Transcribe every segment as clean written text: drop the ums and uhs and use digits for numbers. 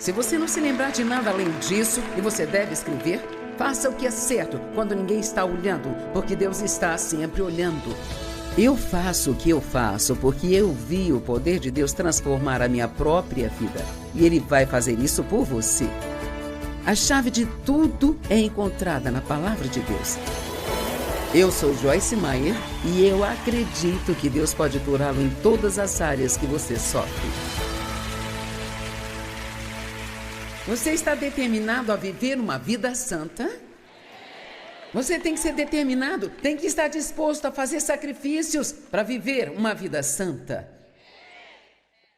Se você não se lembrar de nada além disso, e você deve escrever, faça o que é certo quando ninguém está olhando, porque Deus está sempre olhando. Eu faço o que eu faço porque eu vi o poder de Deus transformar a minha própria vida. E Ele vai fazer isso por você. A chave de tudo é encontrada na Palavra de Deus. Eu sou Joyce Meyer e eu acredito que Deus pode curá-lo em todas as áreas que você sofre. Você está determinado a viver uma vida santa? Você tem que ser determinado, tem que estar disposto a fazer sacrifícios para viver uma vida santa.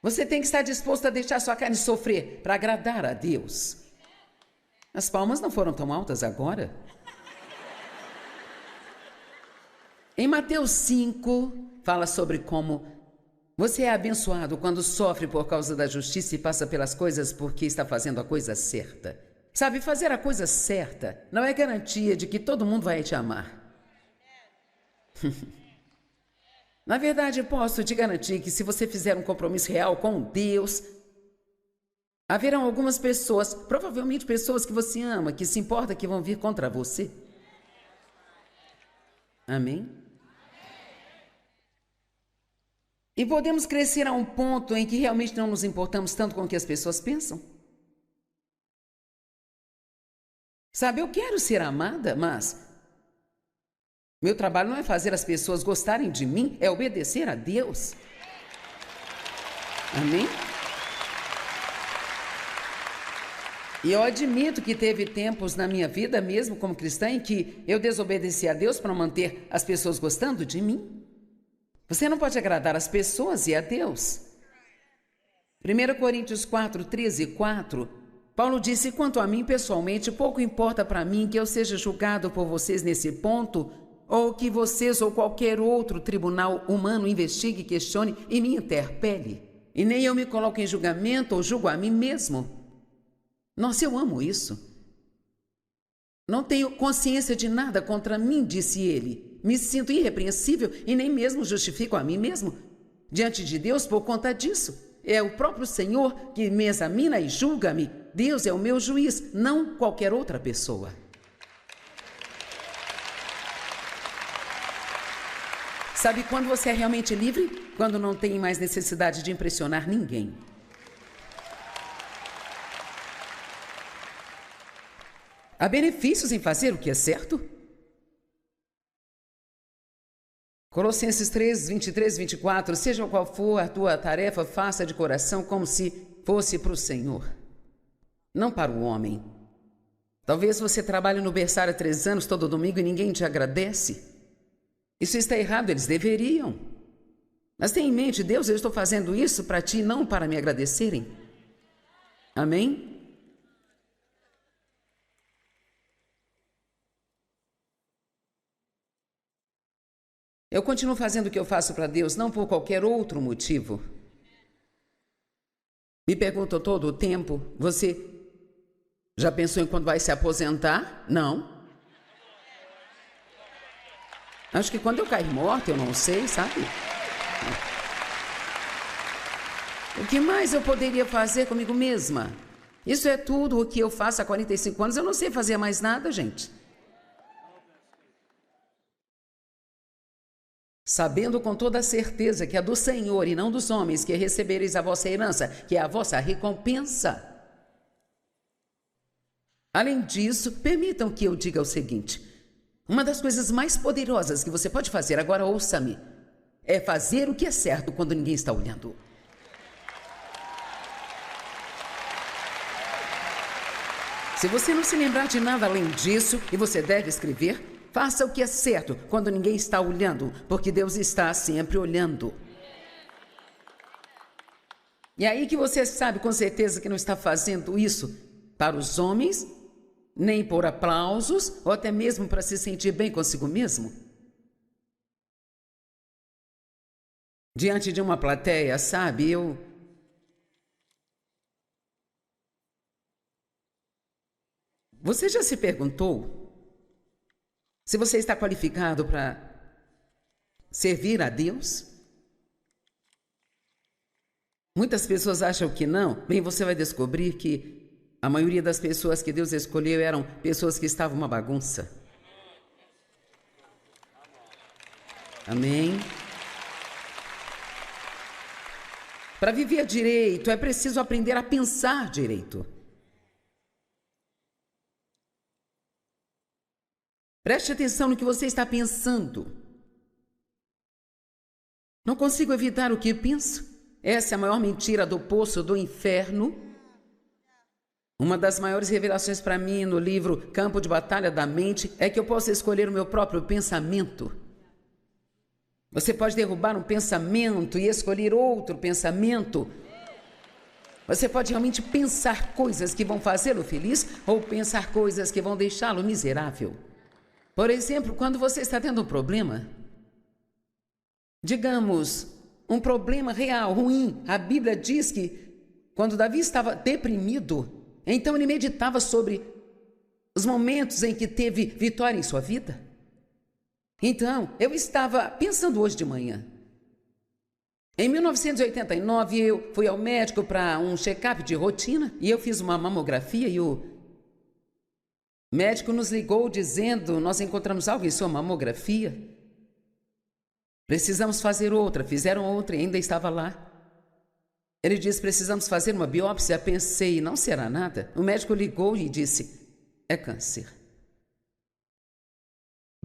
Você tem que estar disposto a deixar sua carne sofrer para agradar a Deus. As palmas não foram tão altas agora. Em Mateus 5, fala sobre como você é abençoado quando sofre por causa da justiça e passa pelas coisas porque está fazendo a coisa certa. Sabe, fazer a coisa certa não é garantia de que todo mundo vai te amar. Na verdade, posso te garantir que se você fizer um compromisso real com Deus, haverão algumas pessoas, provavelmente pessoas que você ama, que se importa que vão vir contra você. Amém? E podemos crescer a um ponto em que realmente não nos importamos tanto com o que as pessoas pensam. Sabe, eu quero ser amada, mas meu trabalho não é fazer as pessoas gostarem de mim, é obedecer a Deus. Amém? E eu admito que teve tempos na minha vida, mesmo como cristã, em que eu desobedeci a Deus para manter as pessoas gostando de mim. Você não pode agradar as pessoas e a Deus. 1 Coríntios 4, 13 e 4, Paulo disse: quanto a mim pessoalmente, pouco importa para mim que eu seja julgado por vocês nesse ponto, ou que vocês ou qualquer outro tribunal humano investigue, questione e me interpele. E nem eu me coloco em julgamento ou julgo a mim mesmo. Nossa, eu amo isso. Não tenho consciência de nada contra mim, disse ele. Me sinto irrepreensível e nem mesmo justifico a mim mesmo diante de Deus por conta disso. É o próprio Senhor que me examina e julga-me. Deus é o meu juiz, não qualquer outra pessoa. Sabe quando você é realmente livre? Quando não tem mais necessidade de impressionar ninguém. Há benefícios em fazer o que é certo? Colossenses 3, 23, 24, seja qual for a tua tarefa, faça de coração como se fosse para o Senhor, não para o homem. Talvez você trabalhe no berçário há 3 anos todo domingo e ninguém te agradece. Isso está errado, eles deveriam. Mas tenha em mente, Deus, eu estou fazendo isso para ti, não para me agradecerem. Amém? Eu continuo fazendo o que eu faço para Deus, não por qualquer outro motivo. Me perguntam todo o tempo, você já pensou em quando vai se aposentar? Não. Acho que quando eu cair morta, eu não sei, sabe? O que mais eu poderia fazer comigo mesma? Isso é tudo o que eu faço há 45 anos, eu não sei fazer mais nada, gente. Sabendo com toda a certeza que é do Senhor e não dos homens que recebereis a vossa herança, que é a vossa recompensa. Além disso, permitam que eu diga o seguinte: uma das coisas mais poderosas que você pode fazer, agora ouça-me, é fazer o que é certo quando ninguém está olhando. Se você não se lembrar de nada além disso, e você deve escrever, faça o que é certo quando ninguém está olhando, porque Deus está sempre olhando. E aí que você sabe com certeza que não está fazendo isso para os homens, nem por aplausos, ou até mesmo para se sentir bem consigo mesmo. Diante de uma plateia, sabe, Você já se perguntou se você está qualificado para servir a Deus? Muitas pessoas acham que não. Bem, você vai descobrir que a maioria das pessoas que Deus escolheu eram pessoas que estavam uma bagunça. Amém? Para viver direito, é preciso aprender a pensar direito. Preste atenção no que você está pensando. Não consigo evitar o que penso. Essa é a maior mentira do poço do inferno. Uma das maiores revelações para mim no livro Campo de Batalha da Mente é que eu posso escolher o meu próprio pensamento. Você pode derrubar um pensamento e escolher outro pensamento. Você pode realmente pensar coisas que vão fazê-lo feliz ou pensar coisas que vão deixá-lo miserável. Por exemplo, quando você está tendo um problema, digamos, um problema real, ruim, a Bíblia diz que quando Davi estava deprimido, então ele meditava sobre os momentos em que teve vitória em sua vida. Então, eu estava pensando hoje de manhã. Em 1989, eu fui ao médico para um check-up de rotina e eu fiz uma mamografia e o médico nos ligou dizendo: nós encontramos algo em sua mamografia. Precisamos fazer outra. Fizeram outra e ainda estava lá. Ele disse: precisamos fazer uma biópsia. Pensei, não será nada. O médico ligou e disse: é câncer.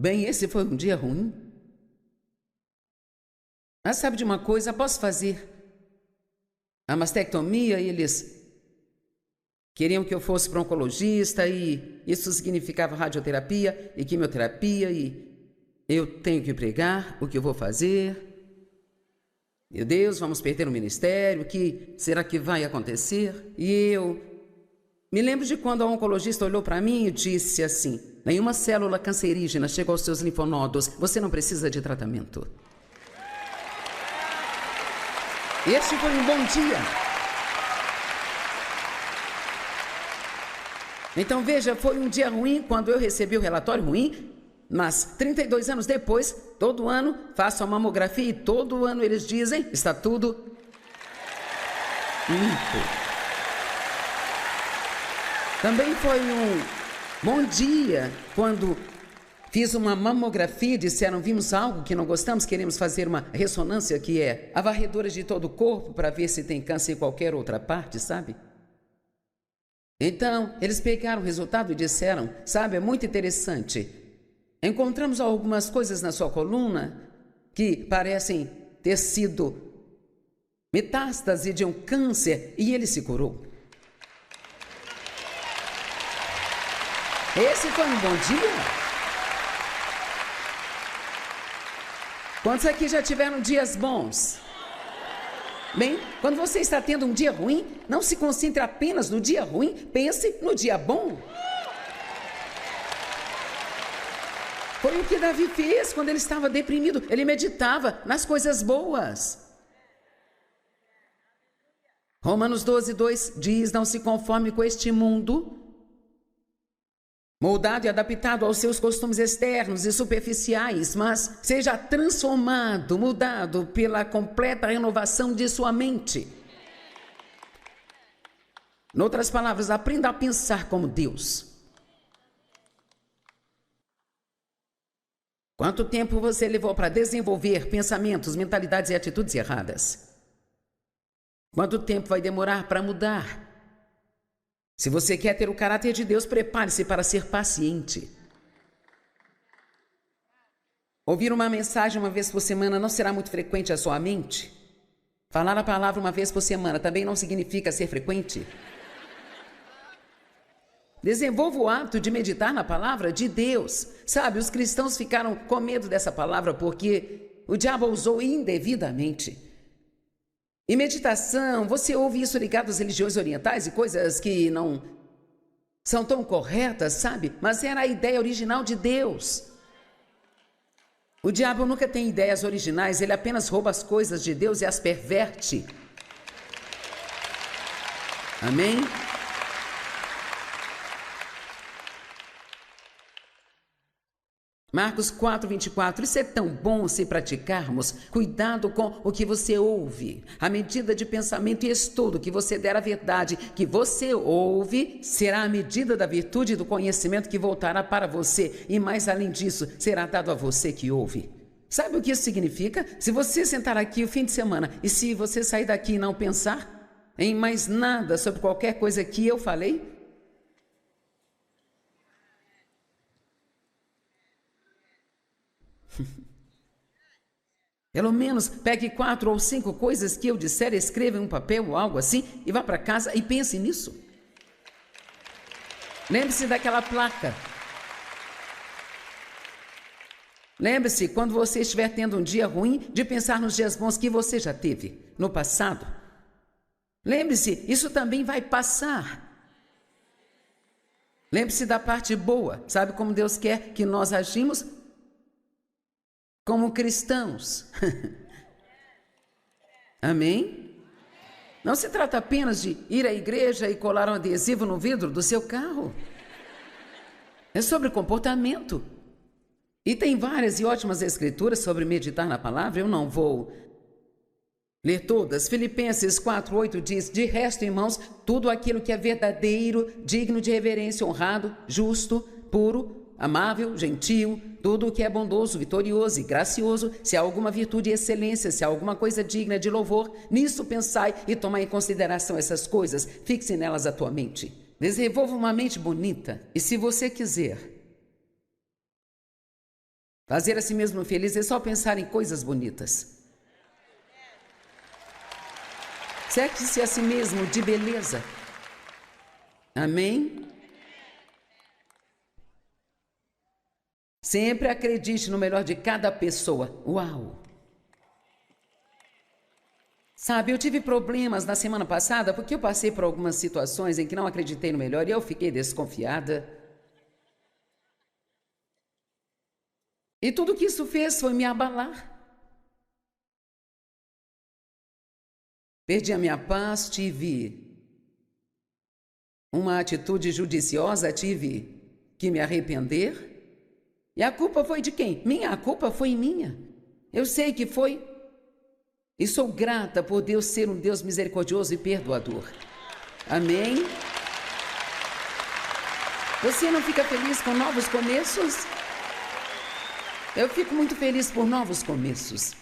Bem, esse foi um dia ruim. Mas sabe de uma coisa? Após fazer a mastectomia, eles queriam que eu fosse para um oncologista e isso significava radioterapia e quimioterapia e eu tenho que pregar o que eu vou fazer. Meu Deus, vamos perder o ministério, o que será que vai acontecer? E eu me lembro de quando a oncologista olhou para mim e disse assim: nenhuma célula cancerígena chegou aos seus linfonodos, você não precisa de tratamento. Este foi um bom dia. Então veja, foi um dia ruim quando eu recebi o relatório ruim, mas 32 anos depois, todo ano faço a mamografia e todo ano eles dizem: está tudo limpo. Também foi um bom dia quando fiz uma mamografia e disseram: vimos algo que não gostamos, queremos fazer uma ressonância, que é a varredura de todo o corpo para ver se tem câncer em qualquer outra parte, sabe? Então, eles pegaram o resultado e disseram: sabe, é muito interessante. Encontramos algumas coisas na sua coluna que parecem ter sido metástase de um câncer e ele se curou. Esse foi um bom dia? Quantos aqui já tiveram dias bons? Bem, quando você está tendo um dia ruim, não se concentre apenas no dia ruim, pense no dia bom. Foi o que Davi fez quando ele estava deprimido. Ele meditava nas coisas boas. Romanos 12:2 diz: não se conforme com este mundo, moldado e adaptado aos seus costumes externos e superficiais, mas seja transformado, mudado pela completa renovação de sua mente. Em outras palavras, aprenda a pensar como Deus. Quanto tempo você levou para desenvolver pensamentos, mentalidades e atitudes erradas? Quanto tempo vai demorar para mudar? Se você quer ter o caráter de Deus, prepare-se para ser paciente. Ouvir uma mensagem uma vez por semana não será muito frequente à sua mente. Falar a palavra uma vez por semana também não significa ser frequente. Desenvolva o hábito de meditar na palavra de Deus. Sabe, os cristãos ficaram com medo dessa palavra porque o diabo a usou indevidamente. Em meditação, você ouve isso ligado às religiões orientais e coisas que não são tão corretas, sabe? Mas era a ideia original de Deus. O diabo nunca tem ideias originais, ele apenas rouba as coisas de Deus e as perverte. Amém? Marcos 4:24, isso é tão bom se praticarmos. Cuidado com o que você ouve. A medida de pensamento e estudo que você der à verdade que você ouve será a medida da virtude e do conhecimento que voltará para você. E mais além disso, será dado a você que ouve. Sabe o que isso significa? Se você sentar aqui o fim de semana e se você sair daqui e não pensar em mais nada sobre qualquer coisa que eu falei, pelo menos pegue 4 ou 5 coisas que eu disser, escreva em um papel ou algo assim e vá para casa e pense nisso. Lembre-se daquela placa. Lembre-se, quando você estiver tendo um dia ruim, de pensar nos dias bons que você já teve no passado. Lembre-se, isso também vai passar. Lembre-se da parte boa. Sabe como Deus quer que nós agimos? Como cristãos. Amém? Não se trata apenas de ir à igreja e colar um adesivo no vidro do seu carro. É sobre comportamento. E tem várias e ótimas escrituras sobre meditar na palavra. Eu não vou ler todas. Filipenses 4:8 diz: de resto, irmãos, tudo aquilo que é verdadeiro, digno de reverência, honrado, justo, puro, amável, gentil, tudo o que é bondoso, vitorioso e gracioso, se há alguma virtude e excelência, se há alguma coisa digna de louvor, nisso pensai e tomai em consideração essas coisas, fixe nelas a tua mente. Desenvolva uma mente bonita e se você quiser fazer a si mesmo feliz, é só pensar em coisas bonitas. Cerque-se a si mesmo de beleza. Amém? Sempre acredite no melhor de cada pessoa. Uau! Sabe, eu tive problemas na semana passada porque eu passei por algumas situações em que não acreditei no melhor e eu fiquei desconfiada. E tudo que isso fez foi me abalar. Perdi a minha paz, tive uma atitude judiciosa, tive que me arrepender. E a culpa foi de quem? A culpa foi minha. Eu sei que foi. E sou grata por Deus ser um Deus misericordioso e perdoador. Amém? Você não fica feliz com novos começos? Eu fico muito feliz por novos começos.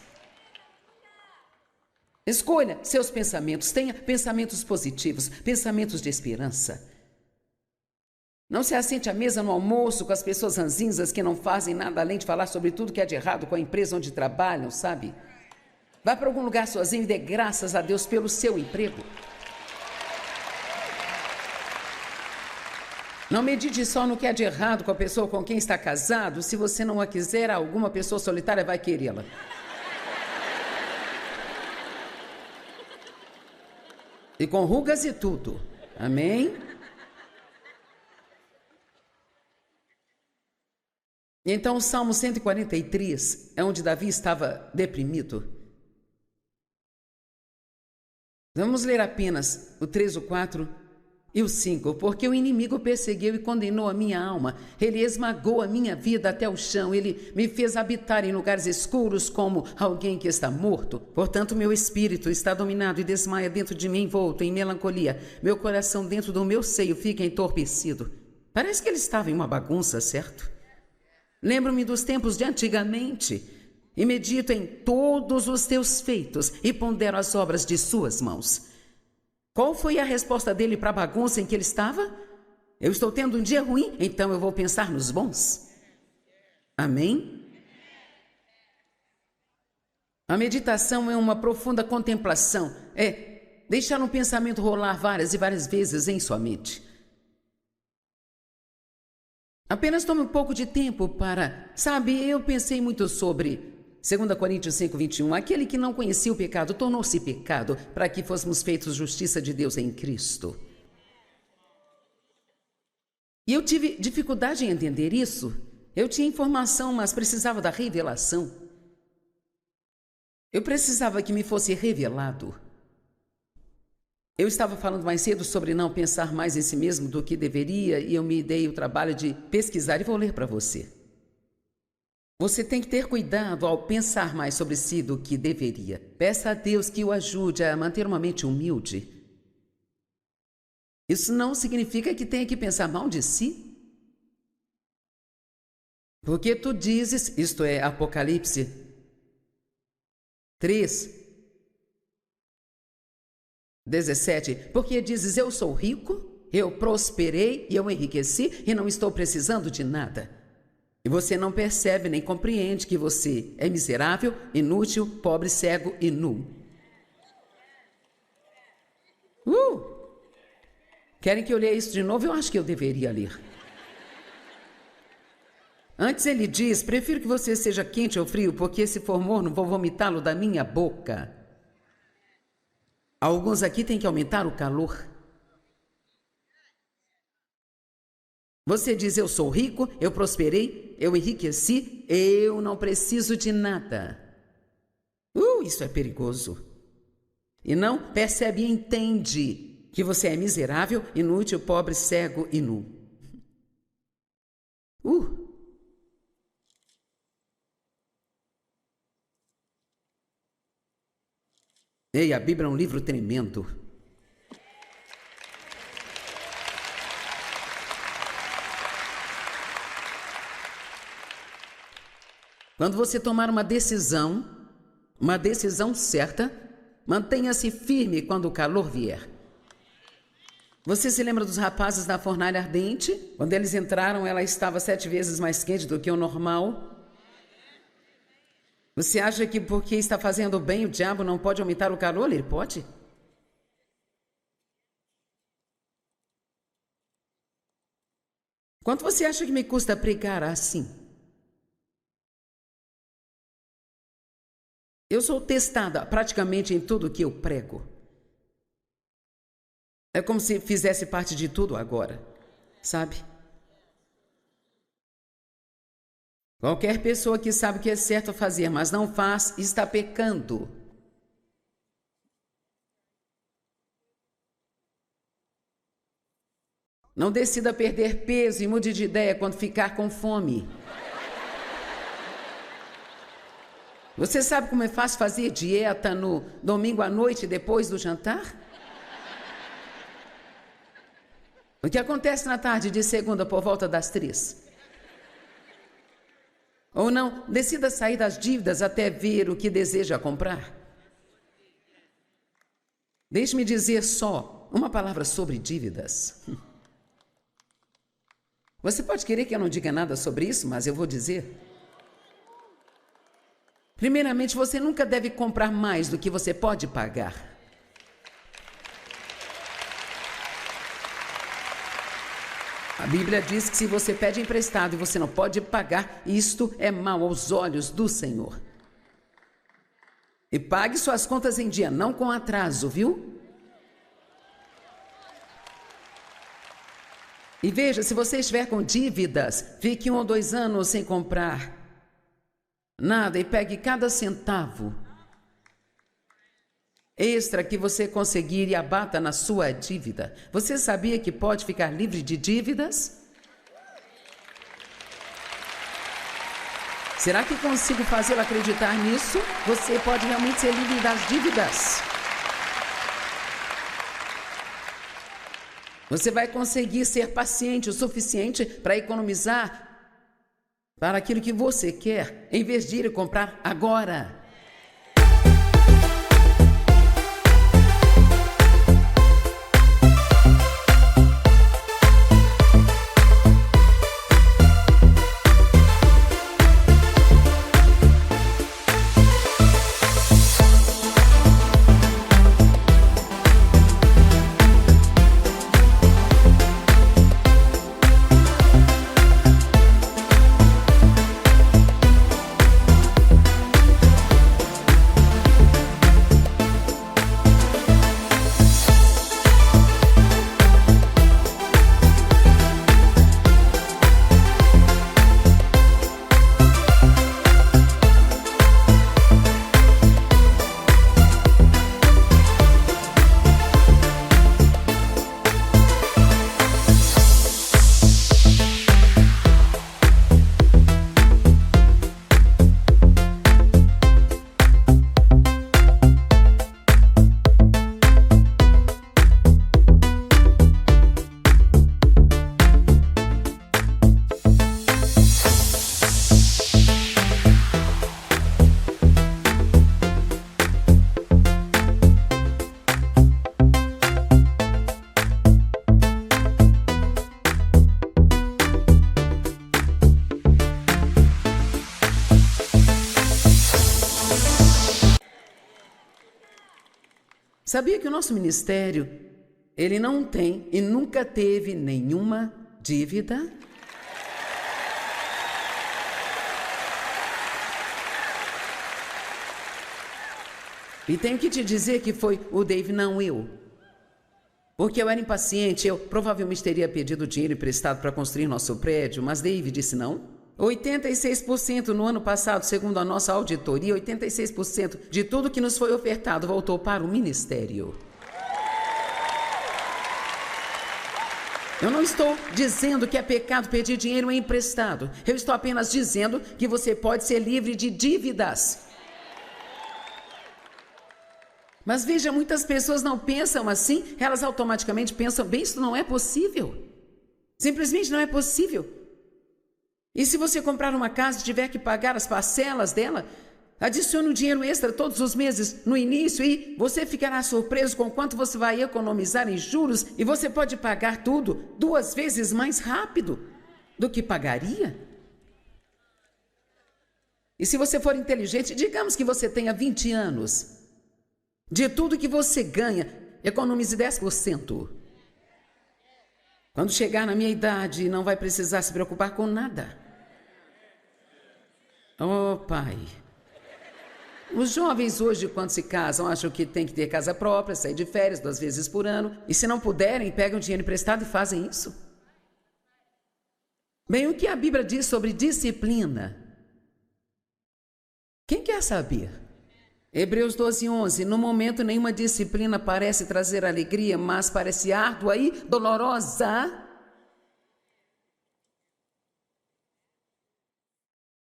Escolha seus pensamentos, tenha pensamentos positivos, pensamentos de esperança. Não se assente à mesa no almoço com as pessoas ranzinzas que não fazem nada além de falar sobre tudo que é de errado com a empresa onde trabalham, sabe? Vá para algum lugar sozinho e dê graças a Deus pelo seu emprego. Não medite só no que é de errado com a pessoa com quem está casado. Se você não a quiser, alguma pessoa solitária vai querê-la. E com rugas e tudo. Amém? Então, o Salmo 143 é onde Davi estava deprimido. Vamos ler apenas o 3, o 4 e o 5. Porque o inimigo perseguiu e condenou a minha alma. Ele esmagou a minha vida até o chão. Ele me fez habitar em lugares escuros como alguém que está morto. Portanto, meu espírito está dominado e desmaia dentro de mim, envolto em melancolia. Meu coração dentro do meu seio fica entorpecido. Parece que ele estava em uma bagunça, certo? Lembro-me dos tempos de antigamente. E medito em todos os teus feitos e pondero as obras de suas mãos. Qual foi a resposta dele para a bagunça em que ele estava? Eu estou tendo um dia ruim, então eu vou pensar nos bons. Amém? A meditação é uma profunda contemplação. É deixar um pensamento rolar várias e várias vezes em sua mente. Apenas tome um pouco de tempo para... Sabe, eu pensei muito sobre 2 Coríntios 5:21. Aquele que não conhecia o pecado tornou-se pecado para que fôssemos feitos justiça de Deus em Cristo. E eu tive dificuldade em entender isso. Eu tinha informação, mas precisava da revelação. Eu precisava que me fosse revelado. Eu estava falando mais cedo sobre não pensar mais em si mesmo do que deveria e eu me dei o trabalho de pesquisar e vou ler para você. Você tem que ter cuidado ao pensar mais sobre si do que deveria. Peça a Deus que o ajude a manter uma mente humilde. Isso não significa que tenha que pensar mal de si. Porque tu dizes, isto é, Apocalipse 3:17, porque dizes, eu sou rico, eu prosperei e eu enriqueci e não estou precisando de nada. E você não percebe nem compreende que você é miserável, inútil, pobre, cego e nu. Querem que eu leia isso de novo? Eu acho que eu deveria ler. Antes ele diz, prefiro que você seja quente ou frio, porque se for morno, vou vomitá-lo da minha boca. Alguns aqui têm que aumentar o calor. Você diz, eu sou rico, eu prosperei, eu enriqueci, eu não preciso de nada. Isso é perigoso. E não percebe e entende que você é miserável, inútil, pobre, cego e nu. Ei, a Bíblia é um livro tremendo. Quando você tomar uma decisão certa, mantenha-se firme quando o calor vier. Você se lembra dos rapazes da fornalha ardente? Quando eles entraram, ela estava 7 vezes mais quente do que o normal. Você acha que porque está fazendo bem, o diabo não pode aumentar o calor? Ele pode? Quanto você acha que me custa pregar assim? Eu sou testada praticamente em tudo que eu prego. É como se fizesse parte de tudo agora, sabe? Qualquer pessoa que sabe que é certo fazer, mas não faz, está pecando. Não decida perder peso e mude de ideia quando ficar com fome. Você sabe como é fácil fazer dieta no domingo à noite depois do jantar? O que acontece na tarde de segunda por volta das 3? Ou não, decida sair das dívidas até ver o que deseja comprar. Deixe-me dizer só uma palavra sobre dívidas. Você pode querer que eu não diga nada sobre isso, mas eu vou dizer. Primeiramente, você nunca deve comprar mais do que você pode pagar. A Bíblia diz que se você pede emprestado e você não pode pagar, isto é mal aos olhos do Senhor. E pague suas contas em dia, não com atraso, viu? E veja, se você estiver com dívidas, fique 1 ou 2 anos sem comprar nada e pegue cada centavo extra que você conseguir e abata na sua dívida. Você sabia que pode ficar livre de dívidas? Será que consigo fazê-lo acreditar nisso? Você pode realmente ser livre das dívidas. Você vai conseguir ser paciente o suficiente para economizar para aquilo que você quer, em vez de ir comprar agora. Sabia que o nosso ministério, ele não tem e nunca teve nenhuma dívida? E tenho que te dizer que foi o Dave, não eu. Porque eu era impaciente, eu provavelmente teria pedido dinheiro emprestado para construir nosso prédio, mas Dave disse não. 86% no ano passado, segundo a nossa auditoria, 86% de tudo que nos foi ofertado voltou para o ministério. Eu não estou dizendo que é pecado pedir dinheiro emprestado. Eu estou apenas dizendo que você pode ser livre de dívidas. Mas veja, muitas pessoas não pensam assim, elas automaticamente pensam, bem, isso não é possível. Simplesmente não é possível. E se você comprar uma casa e tiver que pagar as parcelas dela, adicione um dinheiro extra todos os meses no início e você ficará surpreso com quanto você vai economizar em juros e você pode pagar tudo 2 vezes mais rápido do que pagaria. E se você for inteligente, digamos que você tenha 20 anos. De tudo que você ganha, economize 10%. Quando chegar na minha idade, não vai precisar se preocupar com nada. Oh, pai. Os jovens hoje, quando se casam, acham que tem que ter casa própria, sair de férias 2 vezes por ano. E se não puderem, pegam dinheiro emprestado e fazem isso. Bem, o que a Bíblia diz sobre disciplina? Quem quer saber? Hebreus 12:11, no momento nenhuma disciplina parece trazer alegria, mas parece árdua e dolorosa.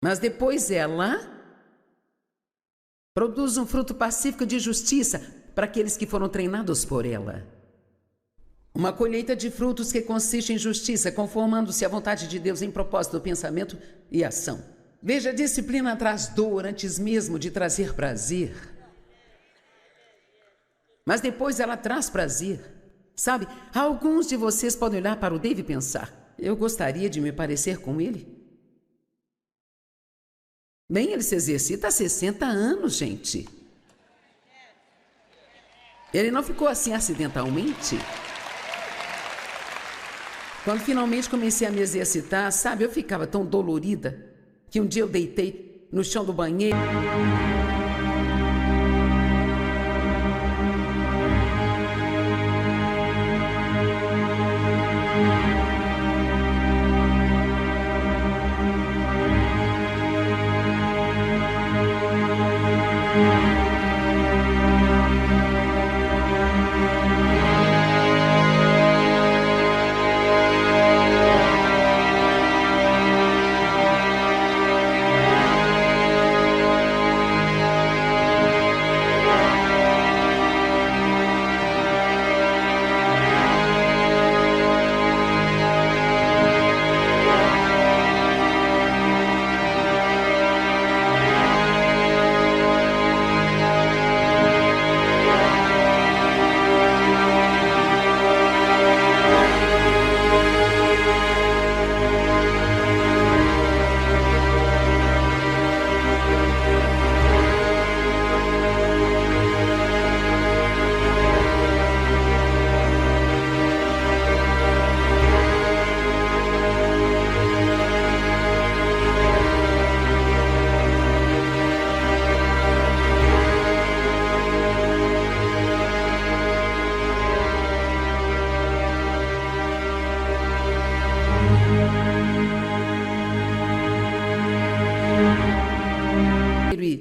Mas depois ela produz um fruto pacífico de justiça para aqueles que foram treinados por ela. Uma colheita de frutos que consiste em justiça, conformando-se à vontade de Deus em propósito, pensamento e ação. Veja, a disciplina traz dor antes mesmo de trazer prazer. Mas depois ela traz prazer. Sabe, alguns de vocês podem olhar para o Dave e pensar, eu gostaria de me parecer com ele. Bem, ele se exercita há 60 anos, gente. Ele não ficou assim acidentalmente. Quando finalmente comecei a me exercitar, sabe, eu ficava tão dolorida que um dia eu deitei no chão do banheiro.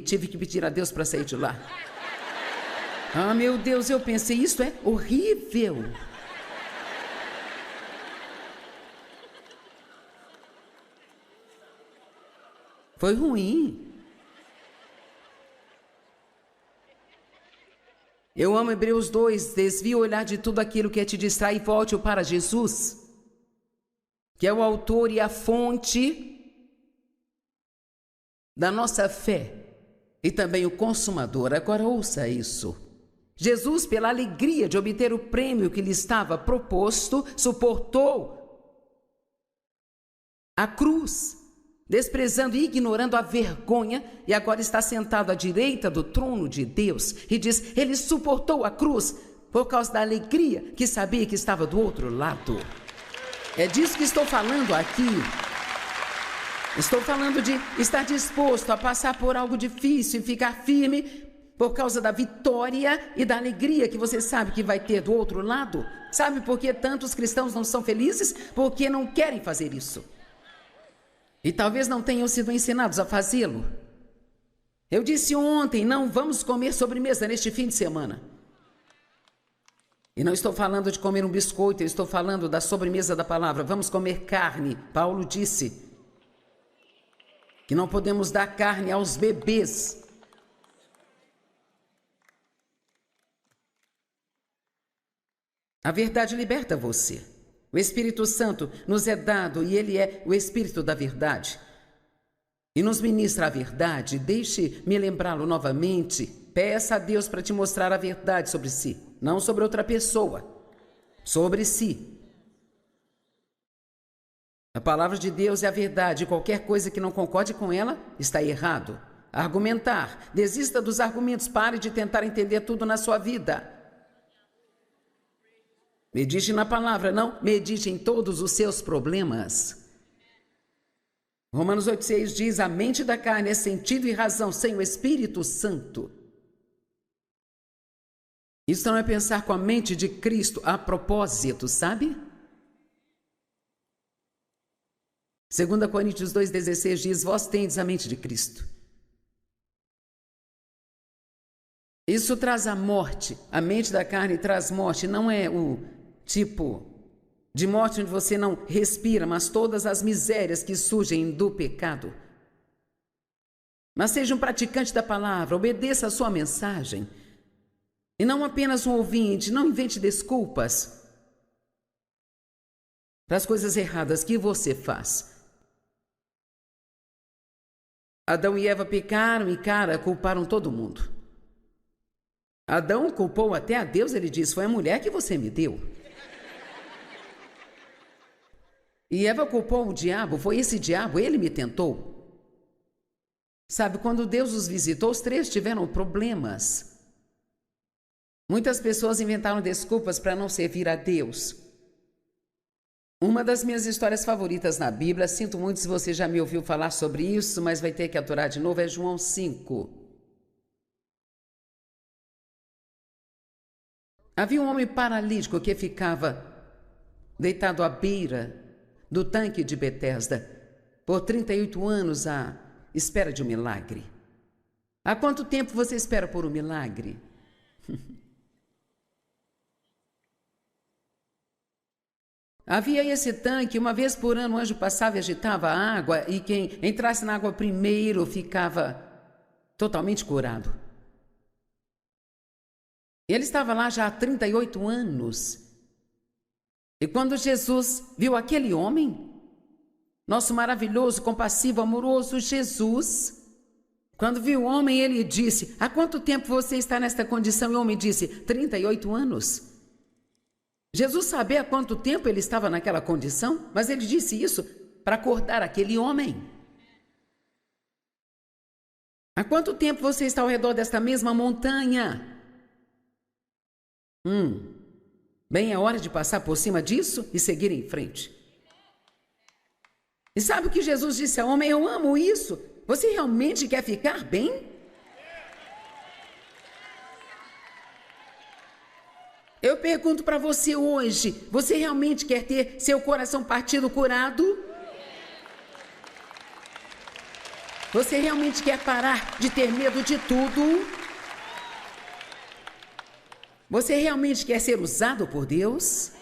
Tive que pedir a Deus para sair de lá. Ah, meu Deus, eu pensei, isso é horrível. Foi ruim. Eu amo Hebreus 2, desvie o olhar de tudo aquilo que te distrai e volte-o para Jesus, que é o autor e a fonte da nossa fé. E também o consumador. Agora ouça isso. Jesus, pela alegria de obter o prêmio que lhe estava proposto, suportou a cruz desprezando e ignorando a vergonha, e agora está sentado à direita do trono de Deus, e diz: ele suportou a cruz por causa da alegria que sabia que estava do outro lado. É disso que estou falando aqui. Estou falando de estar disposto a passar por algo difícil e ficar firme por causa da vitória e da alegria que você sabe que vai ter do outro lado. Sabe por que tantos cristãos não são felizes? Porque não querem fazer isso. E talvez não tenham sido ensinados a fazê-lo. Eu disse ontem: não vamos comer sobremesa neste fim de semana. E não estou falando de comer um biscoito, eu estou falando da sobremesa da palavra. Vamos comer carne. Paulo disse que não podemos dar carne aos bebês. A verdade liberta você. O Espírito Santo nos é dado e ele é o Espírito da verdade. E nos ministra a verdade. Deixe-me lembrá-lo novamente. Peça a Deus para te mostrar a verdade sobre si. Não sobre outra pessoa. Sobre si. A palavra de Deus é a verdade. Qualquer coisa que não concorde com ela está errado. Argumentar. Desista dos argumentos. Pare de tentar entender tudo na sua vida. Medite na palavra, não medite em todos os seus problemas. Romanos 8,6 diz: a mente da carne é sentido e razão sem o Espírito Santo. Isso não é pensar com a mente de Cristo a propósito, sabe? 2 Coríntios 2,16 diz: vós tendes a mente de Cristo. Isso traz a morte. A mente da carne traz morte. Não é o tipo de morte onde você não respira, mas todas as misérias que surgem do pecado. Mas seja um praticante da palavra, obedeça a sua mensagem. E não apenas um ouvinte, não invente desculpas para as coisas erradas que você faz. Adão e Eva pecaram e, culparam todo mundo. Adão culpou até a Deus, ele disse: foi a mulher que você me deu. E Eva culpou o diabo, foi esse diabo, ele me tentou. Sabe, quando Deus os visitou, os três tiveram problemas. Muitas pessoas inventaram desculpas para não servir a Deus. Uma das minhas histórias favoritas na Bíblia, sinto muito se você já me ouviu falar sobre isso, mas vai ter que aturar de novo, é João 5. Havia um homem paralítico que ficava deitado à beira do tanque de Betesda por 38 anos à espera de um milagre. Há quanto tempo você espera por um milagre? Havia esse tanque, uma vez por ano o anjo passava e agitava a água, e quem entrasse na água primeiro ficava totalmente curado. Ele estava lá já há 38 anos. E quando Jesus viu aquele homem, nosso maravilhoso, compassivo, amoroso Jesus, quando viu o homem, ele disse: há quanto tempo você está nesta condição? E o homem disse: 38 anos. Jesus sabia há quanto tempo ele estava naquela condição, mas ele disse isso para acordar aquele homem. Há quanto tempo você está ao redor desta mesma montanha? Bem, é hora de passar por cima disso e seguir em frente. E sabe o que Jesus disse ao homem? Eu amo isso. Você realmente quer ficar bem? Eu pergunto para você hoje, você realmente quer ter seu coração partido curado? Você realmente quer parar de ter medo de tudo? Você realmente quer ser usado por Deus?